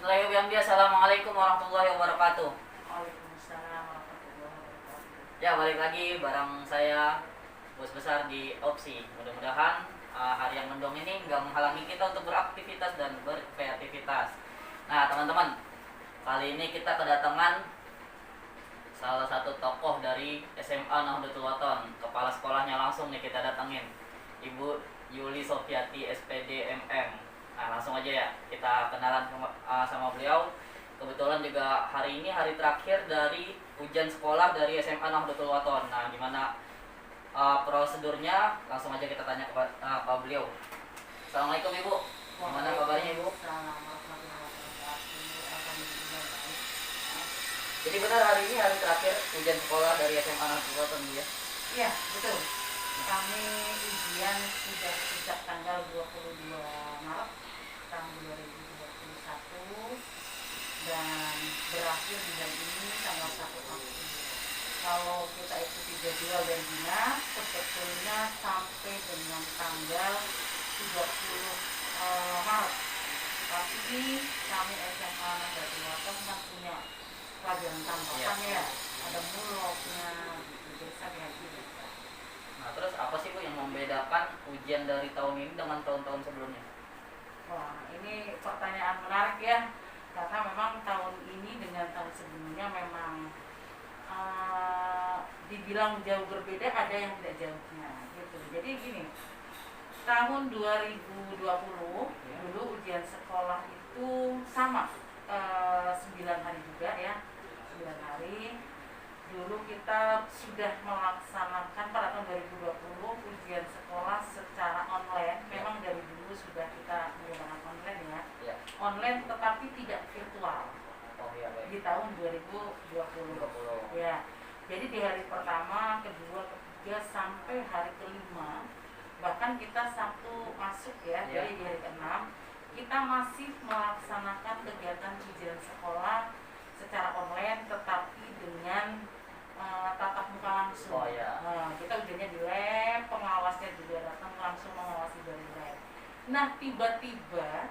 Bismillahirrahmanirrahim. Assalamualaikum warahmatullahi wabarakatuh. Waalaikumsalam warahmatullahi wabarakatuh. Ya, balik lagi bareng saya Bos Besar di Opsi. Mudah-mudahan hari yang mendung ini nggak menghalangi kita untuk beraktivitas dan berkreativitas. Nah, teman-teman, kali ini kita kedatangan salah satu tokoh dari SMA Nahdlatul Wathon. Kepala sekolahnya langsung nih kita datangin, Ibu Yuli Sofiati SPD MM. Nah, langsung aja ya kita kenalan sama beliau. Kebetulan juga hari ini hari terakhir dari ujian sekolah dari SMA Nahdlatul Wathon. Nah, gimana prosedurnya? Langsung aja kita tanya ke beliau. Assalamualaikum Ibu. Gimana kabarnya Ibu? Jadi benar hari ini hari terakhir ujian sekolah dari SMA Nahdlatul Wathon ya? Iya, betul. Kami ujian sudah sejak tanggal 22 Maret tahun 2021 dan berakhir di hari ini tanggal 1 April. Kalau kita ikuti jadwal dan dinas, sebetulnya sampai dengan tanggal 30 Maret. Tapi kami SMA Nahdlatul Wathon kan punya pelajaran tambahan ya, ada muloknya, bisa kayak gitu. Nah, terus apa sih Bu yang membedakan ujian dari tahun ini dengan tahun-tahun sebelumnya? Wah, ini pertanyaan menarik ya, karena memang tahun ini dengan tahun sebelumnya memang dibilang jauh berbeda, ada yang tidak jauhnya gitu. Jadi gini, tahun 2020 dulu ujian sekolah itu sama 9 hari juga ya, 9 hari. Dulu kita sudah melaksanakan pada tahun 2020 ujian sekolah secara online. Memang dari dulu sudah kita menggunakan online ya. Online tetapi tidak virtual. Oh iya, baik. Di tahun 2020. Ya. Jadi di hari pertama, kedua, ketiga sampai hari kelima, bahkan kita Sabtu masuk ya. Jadi di hari keenam kita masih melaksanakan kegiatan ujian sekolah secara online tetapi dengan tatap muka langsung. Oh, iya. Nah, kita ujiannya di lab, pengawasnya juga datang langsung mengawasi dari lab. Nah, tiba-tiba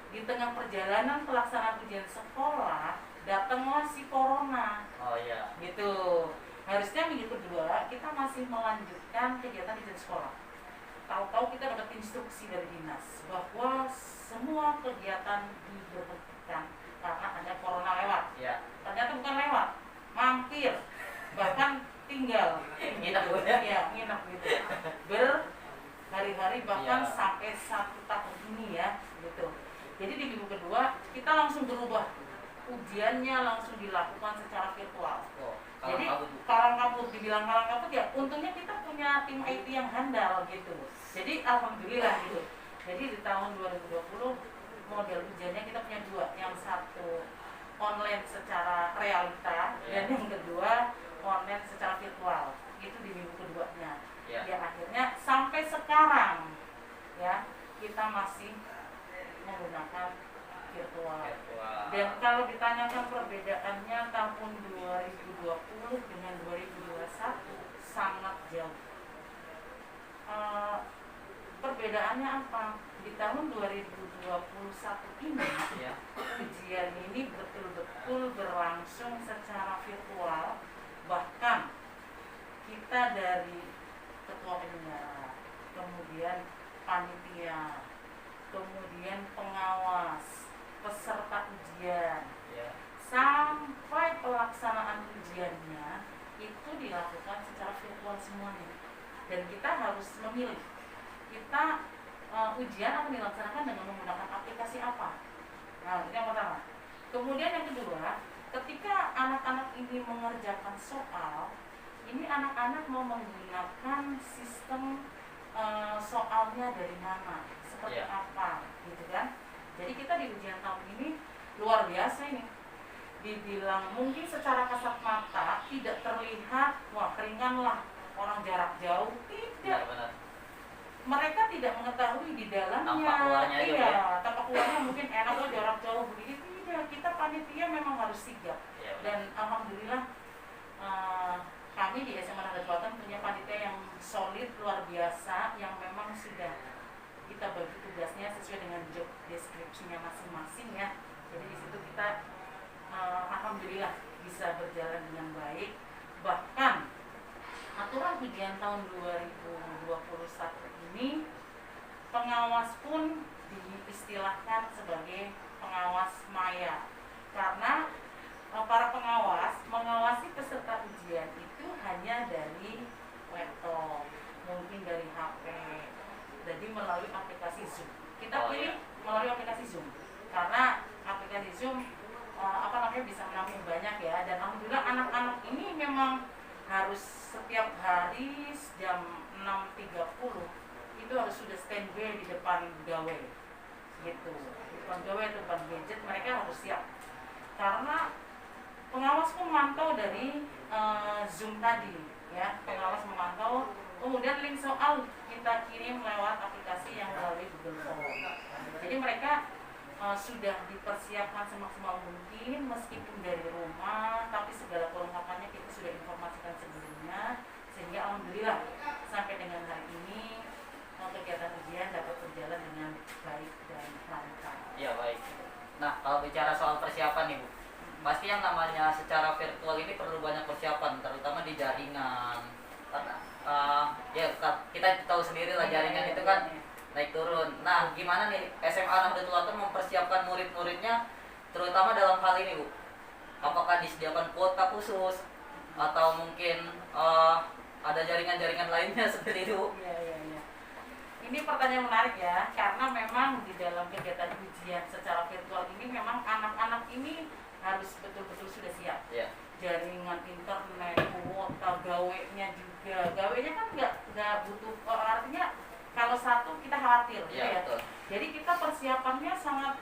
di tengah perjalanan pelaksanaan ujian sekolah datanglah si corona. Oh iya. Gitu. Harusnya minggu kedua kita masih melanjutkan kegiatan ujian sekolah. Tahu-tahu kita dapat instruksi dari dinas bahwa semua kegiatan diberhentikan karena ada corona lewat. Iya. Ternyata bukan lewat, mampir, bahkan tinggal Nginep gitu. Ya, nginep gitu. Berhari-hari bahkan Iya. sampai 1 tahun ini ya, gitu. Jadi di minggu kedua kita langsung berubah. Ujiannya langsung dilakukan secara virtual. Oh, Jadi kalang kabut, dibilang kalang kabut ya, untungnya kita punya tim IT yang handal gitu. Jadi alhamdulillah gitu. Jadi di tahun 2020 model ujiannya kita punya dua, yang satu online secara realita dan yang kedua online secara virtual. Itu di minggu keduanya. Ya akhirnya sampai sekarang ya kita masih menggunakan virtual. Dan kalau ditanyakan perbedaannya tahun 2020 dengan 2021 sangat jauh. Perbedaannya apa? Di tahun 2021 ini ujian ini betul-betul berlangsung secara virtual. Bahkan kita dari ketua penyelenggara, kemudian panitia, kemudian pengawas, peserta ujian, sampai pelaksanaan ujiannya itu dilakukan secara virtual semuanya. Dan kita harus memilih, kita ujian akan dilaksanakan dengan menggunakan aplikasi apa. Nah, itu yang pertama. Kemudian yang kedua, ketika anak-anak ini mengerjakan soal, ini anak-anak mau menggunakan sistem soalnya dari mana, seperti apa, gitu kan? Jadi kita di ujian tahun ini luar biasa ini. Dibilang mungkin secara kasat mata tidak terlihat, wah ringan lah, orang jarak jauh, tidak. Benar. Mereka tidak mengetahui di dalamnya. Tampak luarnya aja, iya, tampak luarnya mungkin enak loh jarak jauh begini. Tidak, kita panitia memang harus sigap. Dan alhamdulillah kami di SMA Nahdlatul Wathon punya panitia yang solid luar biasa, yang memang sudah kita bagi tugasnya sesuai dengan job deskripsinya masing-masing ya. Jadi di situ kita alhamdulillah bisa berjalan dengan baik. Bahkan aturan ujian tahun 2021 ini pengawas pun diistilahkan sebagai pengawas maya, karena para pengawas mengawasi peserta ujian itu hanya dari laptop, mungkin dari HP, jadi melalui aplikasi Zoom. Kita pilih melalui aplikasi Zoom karena aplikasi Zoom bisa menampung banyak ya, dan alhamdulillah anak-anak ini memang harus setiap hari jam 6.30 itu harus sudah standby di depan gawai gitu, di depan gawai atau depan gadget, mereka harus siap karena pengawas memantau dari Zoom tadi ya, pengawas memantau, kemudian link soal kita kirim lewat aplikasi yang melalui Google Form. Jadi mereka sudah dipersiapkan semaksimal mungkin meskipun dari rumah, tapi segala kelengkapannya kita sudah informasikan sebelumnya, sehingga alhamdulillah sampai dengan hari ini kegiatan ujian dapat berjalan dengan baik dan lancar. Ya baik. Nah kalau bicara soal persiapan nih Bu, pasti yang namanya secara virtual ini perlu banyak persiapan, terutama di jaringan. Karena kita tahu sendiri lah jaringan itu kan naik turun. Nah, gimana nih SMA Nahdlatul Ulama mempersiapkan murid-muridnya terutama dalam hal ini, Bu? Apakah disediakan kuota khusus atau mungkin ada jaringan-jaringan lainnya seperti itu, Bu? Iya. Ini pertanyaan menarik ya, karena memang di dalam kegiatan ujian secara virtual ini memang anak-anak ini harus betul-betul sudah siap. Yeah. Jaringan internet, kuota, gawainya juga. Gawainya kan nggak butuh, artinya kalau satu kita khawatir gitu ya. Betul. Jadi kita persiapannya sangat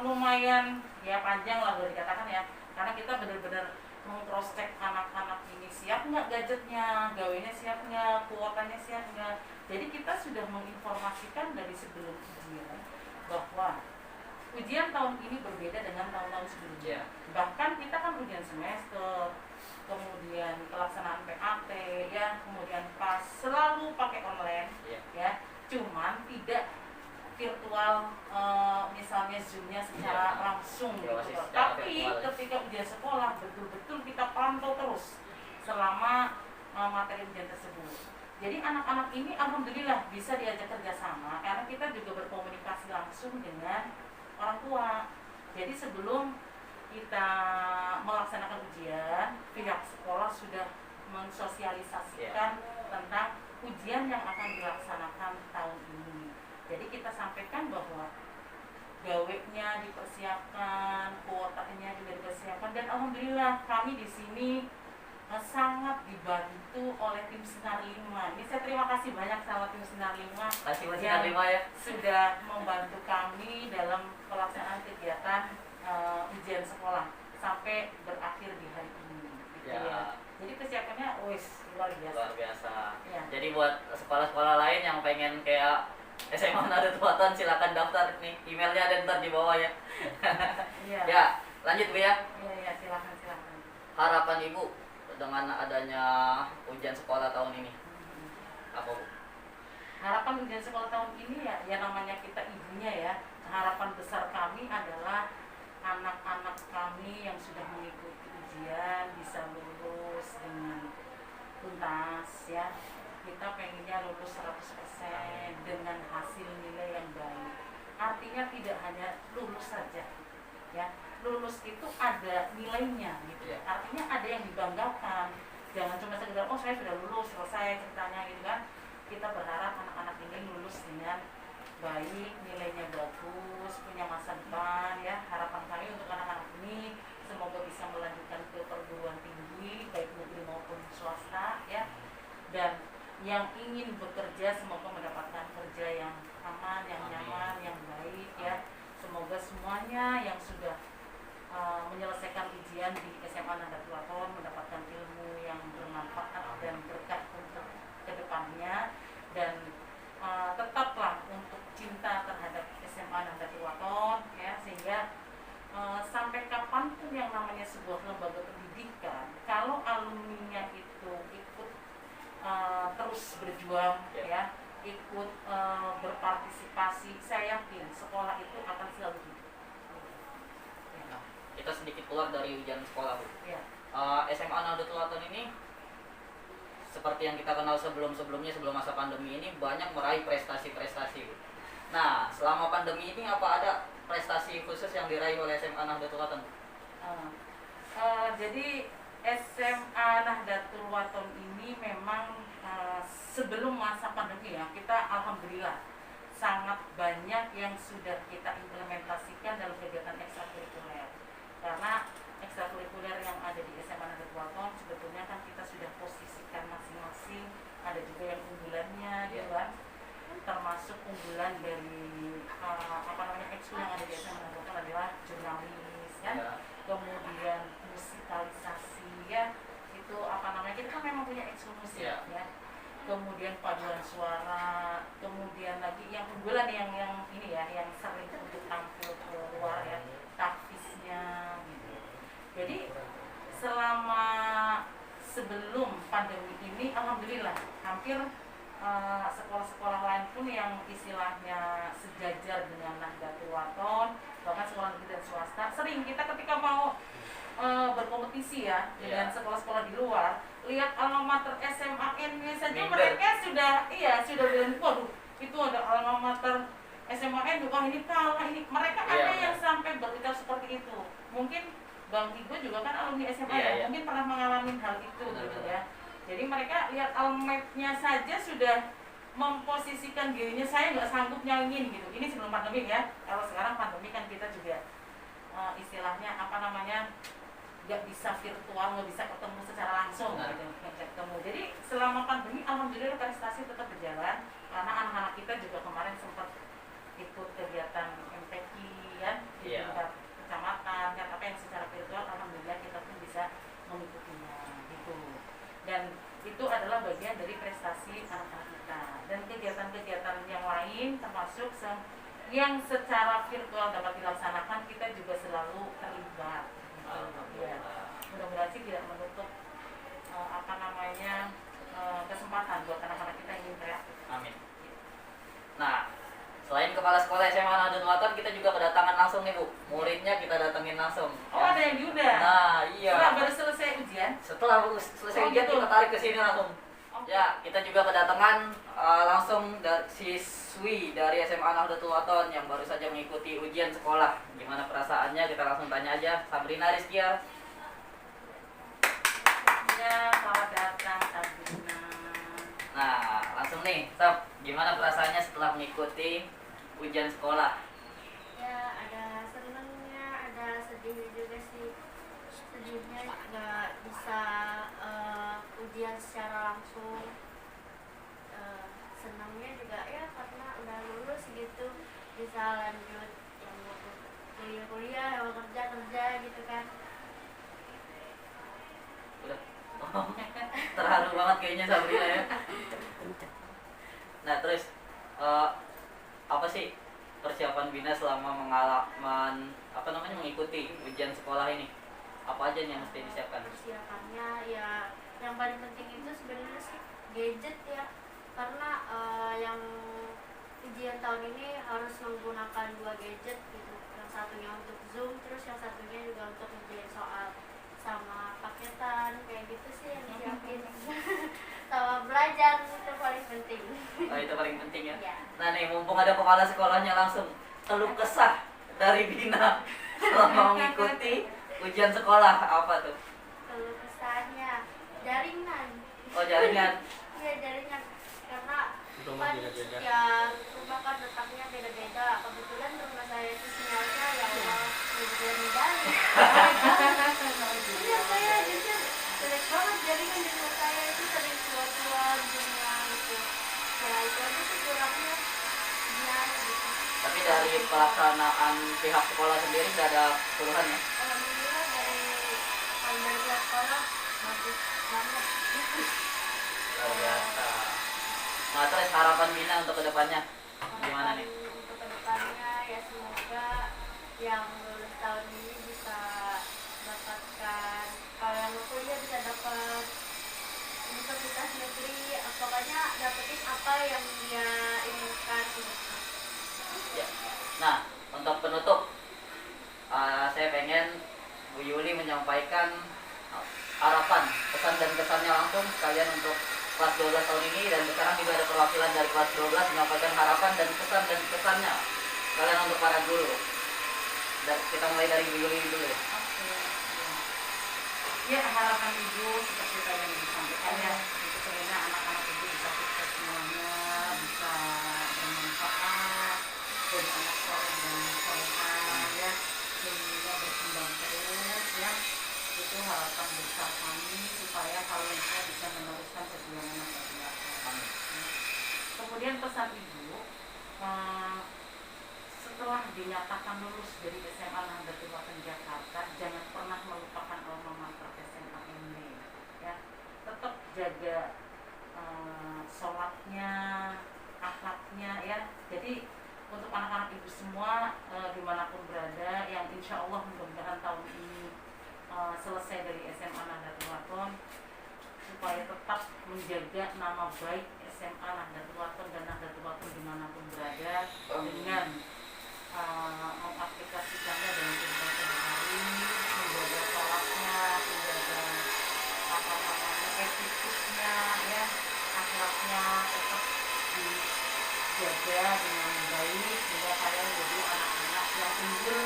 lumayan ya, panjang lah boleh dikatakan ya, karena kita benar-benar meng-cross check anak-anak ini siap nggak gadgetnya, gawainya siap nggak, kuotanya siap nggak. Jadi kita sudah menginformasikan dari sebelum ujian bahwa ujian tahun ini berbeda dengan tahun-tahun sebelumnya. Bahkan kita kan ujian semester, kemudian pelaksanaan PAT ya, kemudian pas selalu pakai online ya, cuman tidak virtual, misalnya Zoom-nya secara langsung gitu. Tapi ketika ujian sekolah betul-betul kita pantau terus selama materi ujian tersebut. Jadi anak-anak ini alhamdulillah bisa diajak kerjasama karena kita juga berkomunikasi langsung dengan orang tua. Jadi sebelum kita melaksanakan ujian, pihak sekolah sudah mensosialisasikan tentang ujian yang akan dilaksanakan tahun ini. Jadi kita sampaikan bahwa gawainya dipersiapkan, kuotanya juga dipersiapkan, dan alhamdulillah kami di sini sangat dibantu oleh tim Sinar 5. Ini saya terima kasih banyak sama tim Sinar 5 yang ya, sudah membantu kami dalam pelaksanaan kegiatan ujian sekolah sampai berakhir di hari ini gitu ya. Jadi persiapannya luar biasa. Ya. Jadi buat sekolah-sekolah lain yang pengen kayak SMA Nahdlatul Ulama silakan daftar nih, emailnya ada ntar di bawah ya. Ya, lanjut Bu ya. Iya, silakan. Harapan Ibu dengan adanya ujian sekolah tahun ini apa, Bu? Harapan ujian sekolah tahun ini ya namanya kita ibunya ya, harapan besar kami adalah anak-anak kami yang sudah mengikuti ujian bisa lulus dengan tuntas ya. Kita pengennya lulus 100% dengan hasil nilai yang baik. Artinya tidak hanya lulus saja ya, lulus itu ada nilainya gitu ya. Artinya ada yang dibanggakan, jangan cuma sekedar saya sudah lulus selesai ceritanya gitu kan. Kita berharap anak-anak ini lulus dengan baik, nilainya bagus, punya masa depan ya. Harapan kami untuk anak-anak ini semoga bisa melanjutkan ke perguruan tinggi baik negeri maupun swasta ya, dan yang ingin bekerja semoga mendapatkan kerja yang aman, yang nyaman, yang baik ya. Semoga semuanya yang sudah menyelesaikan ujian di SMA Nahdlatul Ulama mendapatkan ilmu yang bermanfaat dan berkah untuk kedepannya, dan tetaplah untuk cinta terhadap SMA Nahdlatul Ulama ya, sehingga sampai kapanpun yang namanya sebuah lembaga pendidikan, kalau alumninya itu ikut terus berjuang ya, ikut berpartisipasi, saya yakin sekolah itu akan selalu hidup. kita sedikit keluar dari ujian sekolah, Bu. Ya. SMA Nahdlatul Ulama ini seperti yang kita kenal sebelum-sebelumnya, sebelum masa pandemi ini, banyak meraih prestasi-prestasi, Bu. Nah, selama pandemi ini apa ada prestasi khusus yang diraih oleh SMA Nahdlatul Ulama, Bu? Jadi SMA Nahdlatul Wathon ini memang sebelum masa pandemi ya, kita alhamdulillah sangat banyak yang sudah kita implementasikan dalam kegiatan ekstrakurikuler. Karena ekstrakurikuler yang ada di SMA Nahdlatul Wathon sebetulnya kan kita sudah posisikan masing-masing, ada juga yang unggulannya, gitu kan. Termasuk unggulan dari ekskul yang ada di SMA Nahdlatul Wathon adalah jurnalis kan. Kemudian musikalisasi ya, itu kita kan memang punya ekskul musik ya. Kemudian paduan suara, kemudian lagi yang unggulan yang ini ya, yang sering untuk tampil ke luar ya, takvisnya gitu. Jadi selama sebelum pandemi ini alhamdulillah hampir sekolah-sekolah lain pun yang istilahnya sejajar dengan Nahdlatul Wathon, bahkan sekolah negeri dan swasta, sering kita ketika mau berkompetisi ya dengan sekolah-sekolah di luar, lihat alma mater SMAN-nya saja mereka sudah bilang, waduh itu ada alma mater SMAN, wah ini kalah ini. Mereka ada yang sampai berbicara seperti itu. Mungkin Bang Igo juga kan alumni SMA mungkin pernah mengalami hal itu gitu ya. Jadi mereka lihat almatnya saja sudah memposisikan dirinya, saya nggak sanggup nyanyiin gitu. Ini sebelum pandemi ya. Kalau sekarang pandemi kan kita juga istilahnya nggak bisa virtual, nggak bisa ketemu secara langsung gitu, ketemu. Jadi selama pandemi alhamdulillah prestasi tetap berjalan, karena anak-anak kita juga kemarin sempat ikut kegiatan MTQ kan di tingkat kecamatan kan, apa yang secara virtual alhamdulillah kita pun bisa mengikutinya gitu. Dan itu adalah bagian dari prestasi anak-anak kita. Dan kegiatan-kegiatan yang lain termasuk yang secara virtual dapat dilaksanakan, kita juga selalu terlibat. Ya, mudah-mudahan sih tidak menutup kesempatan buat anak-anak kita yang ingin kreatif. Amin. Nah, selain kepala sekolah SMA Nahdlatul Wathon, kita juga kedatangan langsung nih, Bu. Muridnya kita datengin langsung. Ada yang diundang. Nah, iya. Setelah baru selesai ujian. Setelah selesai ujian kita tarik ke sini langsung. Ya, kita juga kedatangan langsung dari siswi dari SMA Nahdlatul Wathon yang baru saja mengikuti ujian sekolah. Gimana perasaannya? Kita langsung tanya aja. Sabrina Rizkia. Ya, selamat datang Sabrina. Nah, langsung nih, Sab, gimana perasaannya setelah mengikuti ujian sekolah? Ya, ada senangnya, ada sedihnya juga sih. Sedihnya nggak bisa ujian secara langsung. Senangnya juga ya karena udah lulus gitu, bisa lanjut yang mau kuliah-kuliah, yang mau kerja gitu kan. Udah. Terharu banget kayaknya Sabrina ya. Nah, terus apa sih persiapan Bina selama mengikuti ujian sekolah ini? Apa aja yang mesti disiapkan? Persiapannya ya yang paling penting itu sebenarnya sih gadget ya, karena yang ujian tahun ini harus menggunakan 2 gadget gitu, yang satunya untuk Zoom, terus yang satunya juga untuk ngerjain soal, sama paketan kayak gitu sih yang disiapin. Sama belajar itu paling penting. Oh, itu paling penting ya. Ya. Nah nih, mumpung ada kepala sekolahnya, langsung keluh kesah dari Bina selama mengikuti ujian sekolah apa tuh? Keluh kesahnya jaringan. Oh, jaringan. Iya, jaringan, karena kan ya rumah kan letaknya beda-beda. Kebetulan rumah saya itu sinyalnya ya Allah beda-beda. Iya, saya jujur jelek banget jaringan di rumah saya, itu sering keluar semua gitu. Ya itu aja sih kurangnya. Iya gitu. Tapi dari pelaksanaan pihak sekolah sendiri tidak ada keluhan ya? Alhamdulillah dari pihak sekolah bagus banget. Luar biasa. Nah, terus harapan Bina untuk kedepannya gimana nih? Untuk kedepannya ya semoga yang lulus tahun ini bisa dapatkan, kalau yang mau kuliah bisa dapat universitas negeri, pokoknya dapetin apa yang dia inginkan gitu. Ya. Nah, untuk penutup, saya pengen Yuli menyampaikan harapan, pesan dan kesannya langsung sekalian untuk kelas 12 tahun ini, dan sekarang juga ada perwakilan dari kelas 12 menyampaikan harapan dan pesan dan kesannya sekalian untuk para guru. Dan kita mulai dari Bu Yuli dulu ya. Oke. Ya, harapan Ibu seperti tadi yang disampaikan ya, itu pengennya anak-anak Ibu bisa sukses semuanya, bisa bermanfaat, jadi anak soleh dan soleha ya, sehingga berkembang terus ya. Itu harapan besar kami supaya kalian semua bisa meneruskan perjuangan anak-anak. Kemudian pesan Ibu, setelah dinyatakan lulus dari SMA Nahdlatul Ulama Jakarta, jangan pernah melupakan alma mater SMA ini ya. Tetap jaga sholatnya, akhlaknya ya. Jadi untuk anak-anak Ibu semua dimanapun berada, yang insya Allah mudah-mudahan tahun ini selesai dari SMA Nahdlatul Ulama, supaya tetap menjaga nama baik SMA Nahdlatul Ulama dan Nahdlatul Ulama dimanapun berada, dengan mengaplikasikannya dalam kehidupan sehari-hari, menjaga sholatnya, menjaga etiknya ya, akhlaknya tetap dijaga dengan baik, sehingga kalian menjadi anak-anak yang unggul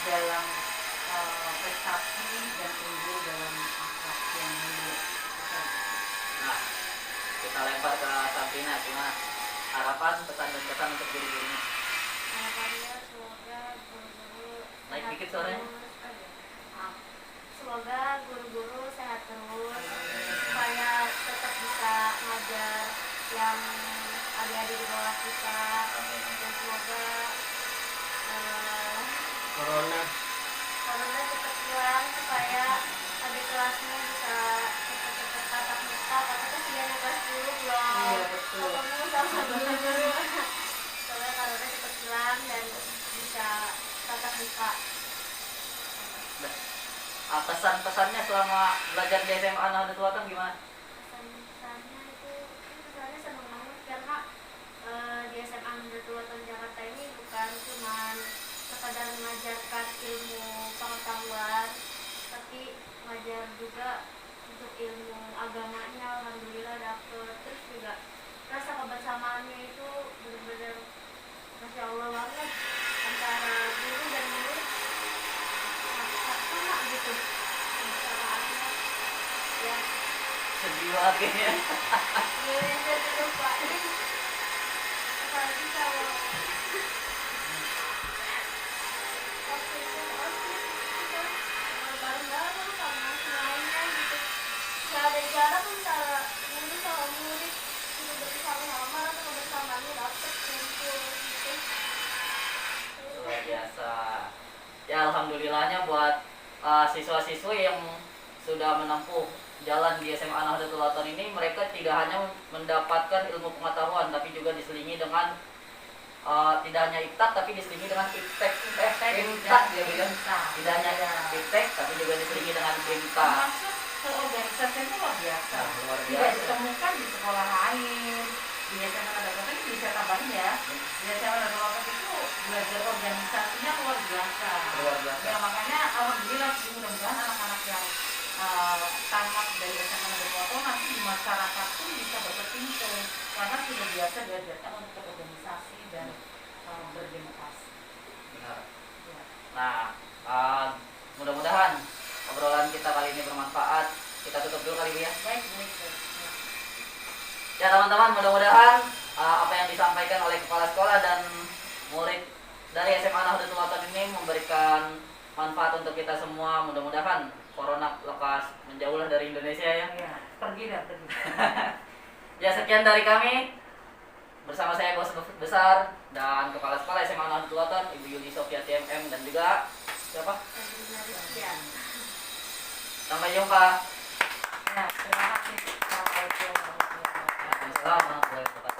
dalam prestasi dan unggul dalam akhlak yang mulia. Nah, kita lempar ke Sabrina, gimana harapan, pesan dan kesan untuk guru-gurunya? Harapannya semoga guru-guru Naik sehat dikit suaranya. terus. Semoga guru-guru sehat terus, supaya tetap bisa ngajar yang adik-adik di bawah kita, dan semoga Corona corona cepat hilang, supaya adik kelasnya bisa cepat-cepat tatap muka, karena kesian yang kelas 10 belum Iya, betul. ketemu sama guru-guru. Semoga corona cepat hilang dan bisa tatap muka. Pesan-pesannya selama belajar di SMA Nahdlatul Ulama gimana? Kesannya itu kesannya senang banget, karena di SMA Nahdlatul Ulama Jakarta ini bukan cuma sekadar mengajarkan ilmu pengetahuan, tapi ngajar juga untuk ilmu agamanya. Alhamdulillah dapet. Terus juga rasa kebersamaannya itu benar-benar Masya Allah banget, antara guru dan murid sama gitu kebersamaannya ya. Sedih banget kayaknya. Bisa dilupain, apalagi kalau waktu itu OSIS kita bareng-bareng sama semuanya gitu, nggak ada jarak antara murid sama murid, itu bersama-sama, rasa kebersamaannya dapet, kumpul gitu. Luar biasa. Ya alhamdulillahnya buat siswa-siswi yang sudah menempuh jalan di SMA Nahdlatul Ulama ini, mereka tidak hanya mendapatkan ilmu pengetahuan, tapi juga diselingi dengan tidak hanya iptek, tapi diselingi dengan iptek ya Bu ya. Tidak hanya iptek, tapi juga diselingi dengan bimta. Termasuk keorganisasian itu luar biasa. Nah, luar Tidak biasa. ditemukan di sekolah lain. Di SMA Nahdlatul Ulama itu bisa tambahin ya. Di SMA Nahdlatul Ulama itu belajar organisasinya luar biasa. Luar biasa. Ya makanya alhamdulillah sih, mudah-mudahan anak-anak yang tamat dari SMA Nahdlatul Ulama nanti di masyarakat pun bisa berkecimpung, karena sudah biasa diajarkan untuk organisasi dan berdemokrasi. Benar. Ya. Nah, mudah-mudahan obrolan kita kali ini bermanfaat. Kita tutup dulu kali Bu ya. Baik, baik, baik. Ya. Ya teman-teman, mudah-mudahan apa yang disampaikan oleh kepala sekolah dan murid dari SMA Nahdlatul Ulama ini memberikan manfaat untuk kita semua. Mudah-mudahan corona lekas menjauhlah dari Indonesia ya. Ya, pergi dah, pergi. Ya sekian dari kami bersama saya Bos Besar dan kepala sekolah SMA Nahdlatul Ulama Ibu Yuli Sofia TMM, dan juga siapa? Ya. Sampai jumpa. Ya, terima kasih. Assalamualaikum warahmatullahi wabarakatuh. Assalamualaikum warahmatullahi wabarakatuh.